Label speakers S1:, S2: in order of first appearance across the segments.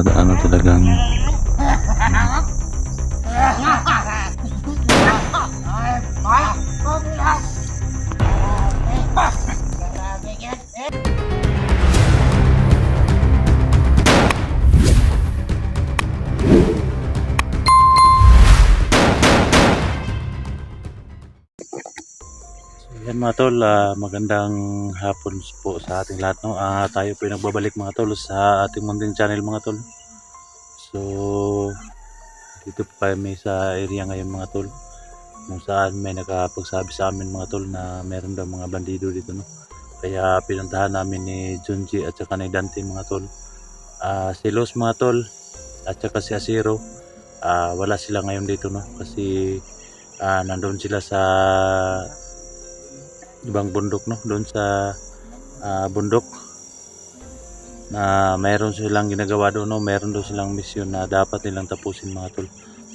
S1: Ano talagang yan mga tol, magandang hapon po sa ating lahat, no? Tayo po ay nagbabalik mga tol sa ating munting channel mga tol. So dito pa kami sa area ngayon mga tol, kung saan may nakapagsabi sa amin mga tol na meron daw mga bandido dito, no? Kaya pinuntahan namin ni Junji at saka ni Dante mga tol. Si Los mga tol at saka si Asiro, wala sila ngayon dito, no? Kasi nandun sila sa ibang bundok, no? Doon sa bundok na mayroon silang ginagawa doon, no? Mayroon doon silang misyon na dapat nilang tapusin mga tol.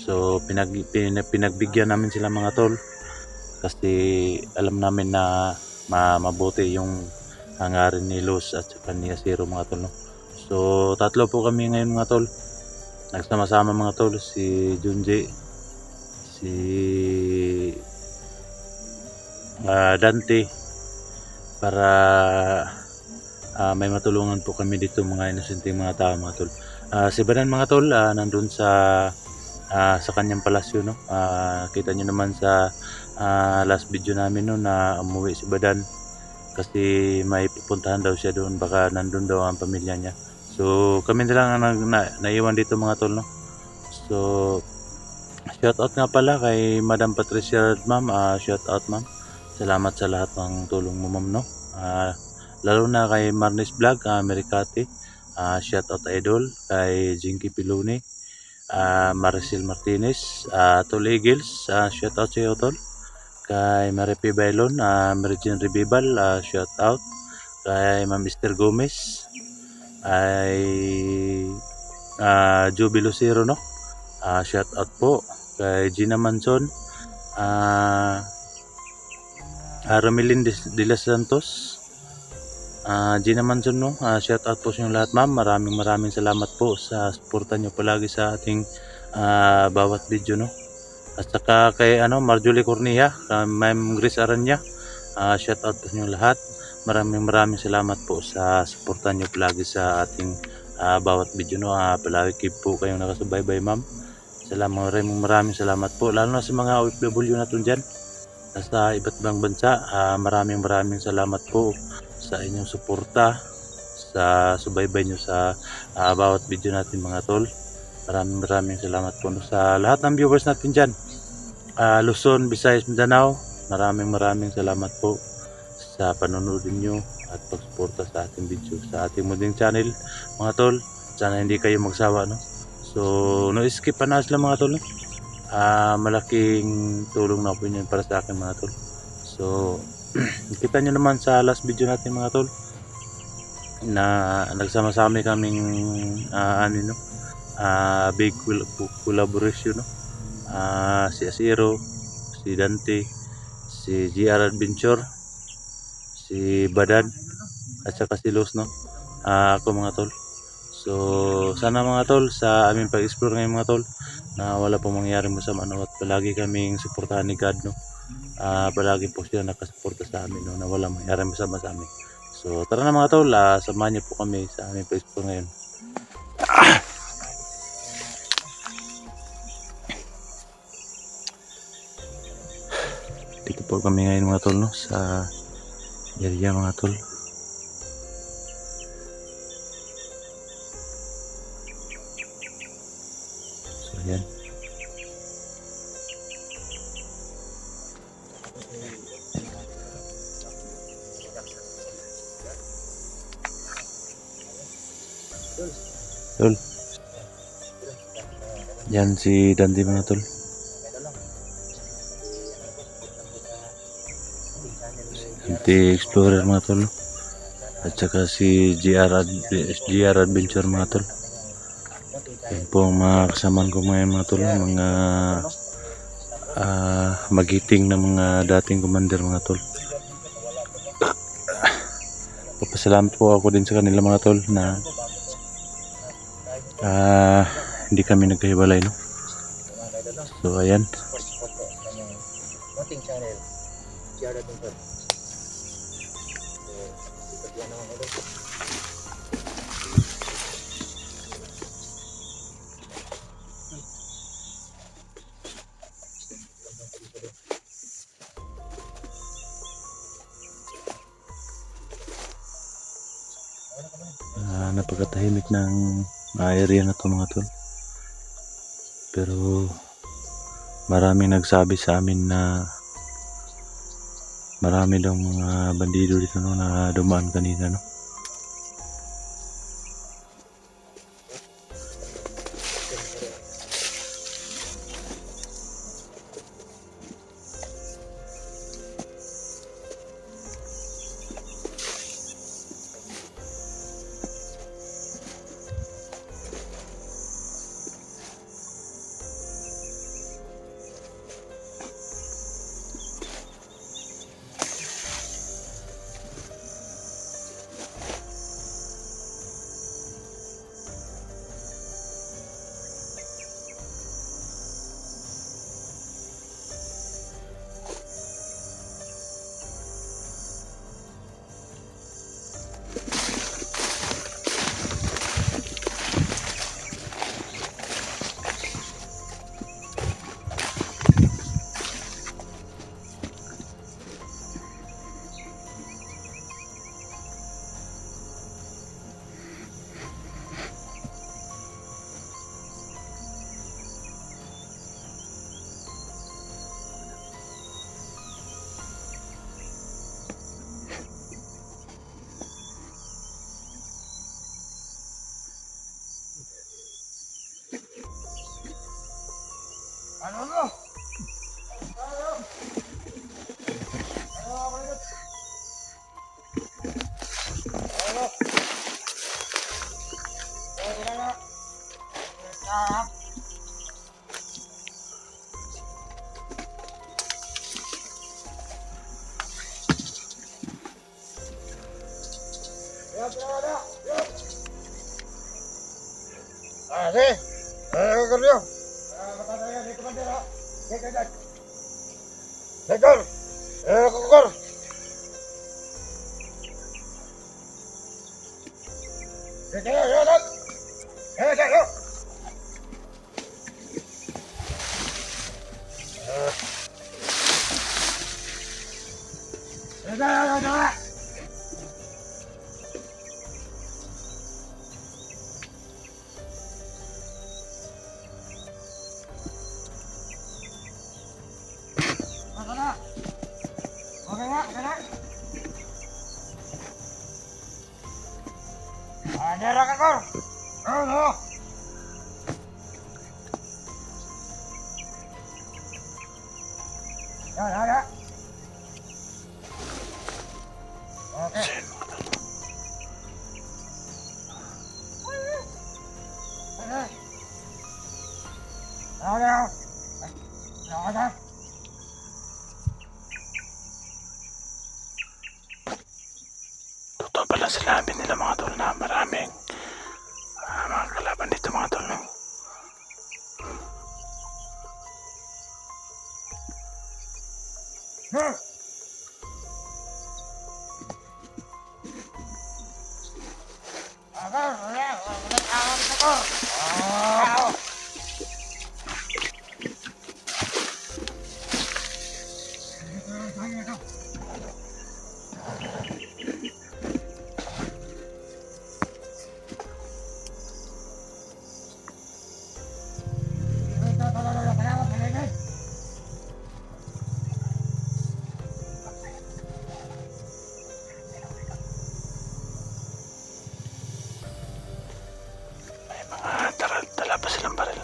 S1: So pinagbigyan namin sila mga tol kasi alam namin na mabuti yung hangarin ni Los at saka ni Asiro mga tol, no? So tatlo po kami ngayon mga tol, nagsama-sama mga tol, si Junji, si Dante, para may matulungan po kami dito mga inosenteng mga tao mga tol. Si Badan mga tol, nandun sa kanyang palasyo, no? Kita nyo naman sa last video namin, no, na umuwi si Badan kasi may pupuntahan daw siya doon, baka nandun daw ang pamilya niya. So kami na lang ang naiwan dito mga tol, no? So shout out nga pala kay Madam Patricia ma'am, shout out ma'am, salamat sa lahat ng tulong mo ma'am, no? Lalo na kay Marnis Vlog, Mericati, shout out idol, kay Jinky Piluni, Maricel Martinez, Tol Eagles, shout out sa iyo tol, kay Maripi Bailon, Merigin Revival, shout out, kay Ma'am Esther Gomez, ay Joby Lucero, no? Shout out po kay Gina Manson, Ramelin de los Santos, Gina Manson, no? Shout out po sa inyo lahat ma'am, maraming salamat po sa suporta nyo palagi sa ating bawat video, no? At saka kay Marjorie Cornea, Ma'am Grace Aranya, shout out po sa inyo lahat, maraming salamat po sa suporta nyo palagi sa ating bawat video, no? Palagi keep po kayong nakasubaybay ma'am. Maraming salamat po, lalo na sa mga OFW natin dyan nasa iba't ibang bansa. Maraming salamat po sa inyong suporta, sa subaybay nyo sa bawat video natin mga tol. Maraming salamat po, no, sa lahat ng viewers natin dyan, Luzon, Visayas, Mindanao. Maraming salamat po sa panonood niyo at pagsuporta sa ating video, sa ating munting channel mga tol. Sana hindi kayo magsawa, no? So no skip pa na sila mga tol, no? Malaking tulong na po yun para sa akin mga tol. So kita nyo naman sa last video natin mga tol na nagsama-sama kaming big collaboration, no? Si Asiro, si Dante, si GR Adventure, si Badan at saka si Los, no? Ako mga tol. So sana mga tol sa aming pag-explore ngayon mga tol na wala pong mangyaring masama, no? At palagi kaming suportahan ni God, no? Palagi po siya nakasuporta sa amin, no? Na wala mangyaring masama sa amin. So tara na mga tol, samahan niyo po kami sa aming pag-explore ngayon. Dito po kami ngayon mga tol, no? Sa area mga tol. So yan. Tol. Yan si Dante mga tol. Dante Explorer mga tol, no? At saka si GR Adventure mga tol. Yan po ang mga kasamaan ko ngayon mga tol, mga magiting na mga dating commander mga tol. Papasalamat po ako din sa kanila mga tol na Hindi kami nagkahiwalay, no? So ayan.
S2: Support po sa mga ating channel. Share natin po. So, sikat yan naman ulit.
S1: Napakatahimik ng area na to mga tol. Pero maraming nagsabi sa amin na marami daw mga bandido dito, no, na dumaan kanina, no. Totoo pala sinabi nila mga tol na maraming mga kalaban dito mga tol, no? Dala pa silang baril.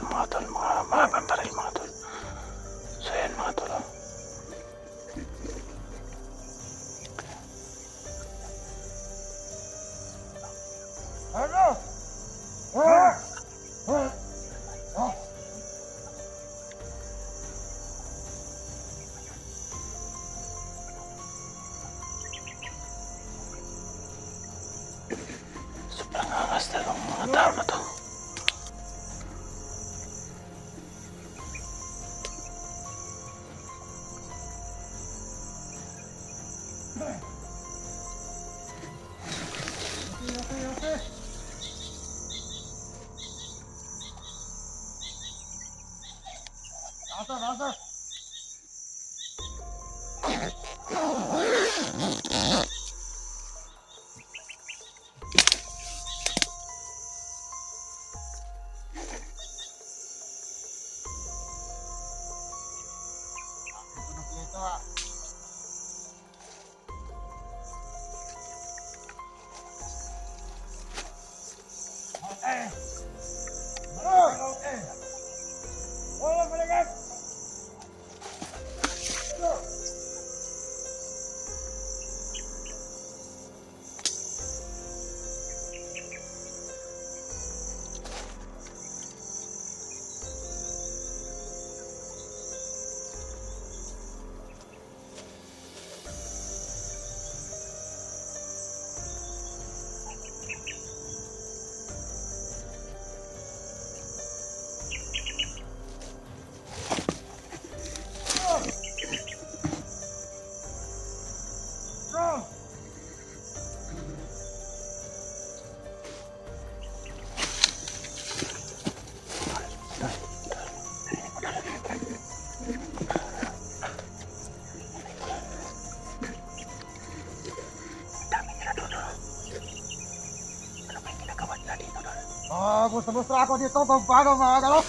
S3: Gusto ako dito kung paano mga galo.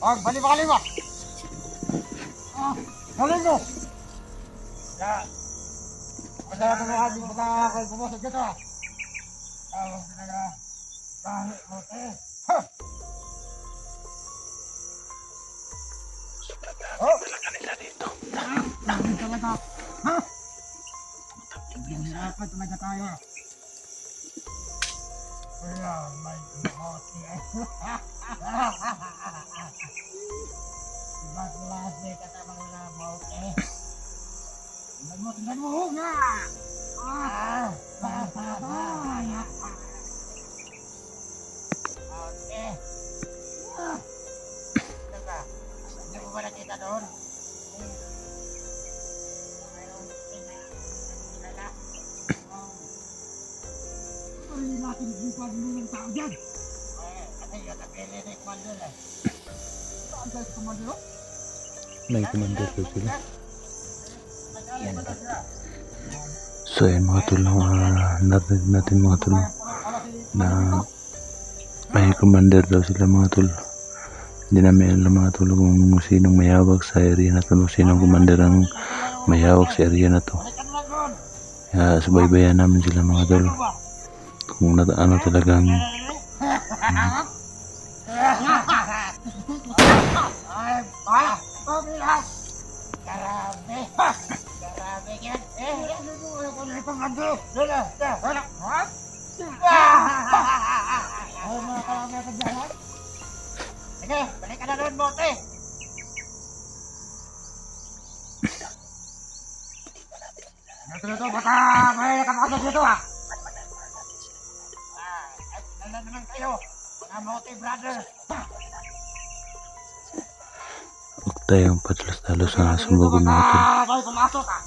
S3: Ang bali-bali mo. Galing mo. Ya. Masaya ko mga ating mga kayo pumasok dito. Ang sinaga. Bahi mo Ha! Oh!
S1: Talaga nila dito.
S3: Talaga. Ha? Hirapan talaga tayo. Kaya may kumoti eh. Ibang klase ka tamang lamot eh. Tingnan mo nga! Okay. Teka, hindi mo ba nakita doon? Hindi natin bukan ng tao dyan. Kasi yun ang pilinig commander eh. Saan tayo sa commander?
S1: May commander daw sila. So yun mga tol, narinig natin mga tol na may commander daw sila mga tol. Hindi namin alam mga tol kung sinong mayawag sa area na to, sinong commander ang mayawag sa area na to. Kaya subaybayan namin sila mga tol kung ano talagang
S3: Grabe yan. Mga karami ka dyan. Sige, balik ka na doon, bote. Ito, baka may nakapasok dito ah. Ay, naman kayo. Mga bote, brother.
S1: huwag tayong padalos-dalos sa sumugod mga tol.
S3: May pumasok ah.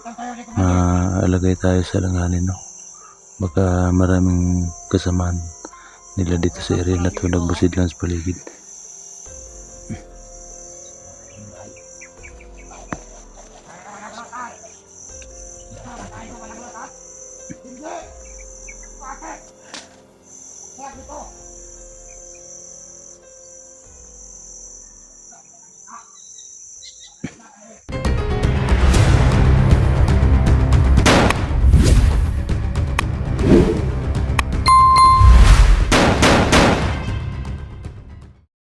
S1: Baka maalagay tayo sa langanin, no? Baka maraming kasamaan nila dito sa area na to, nagbusid lang sa paligid.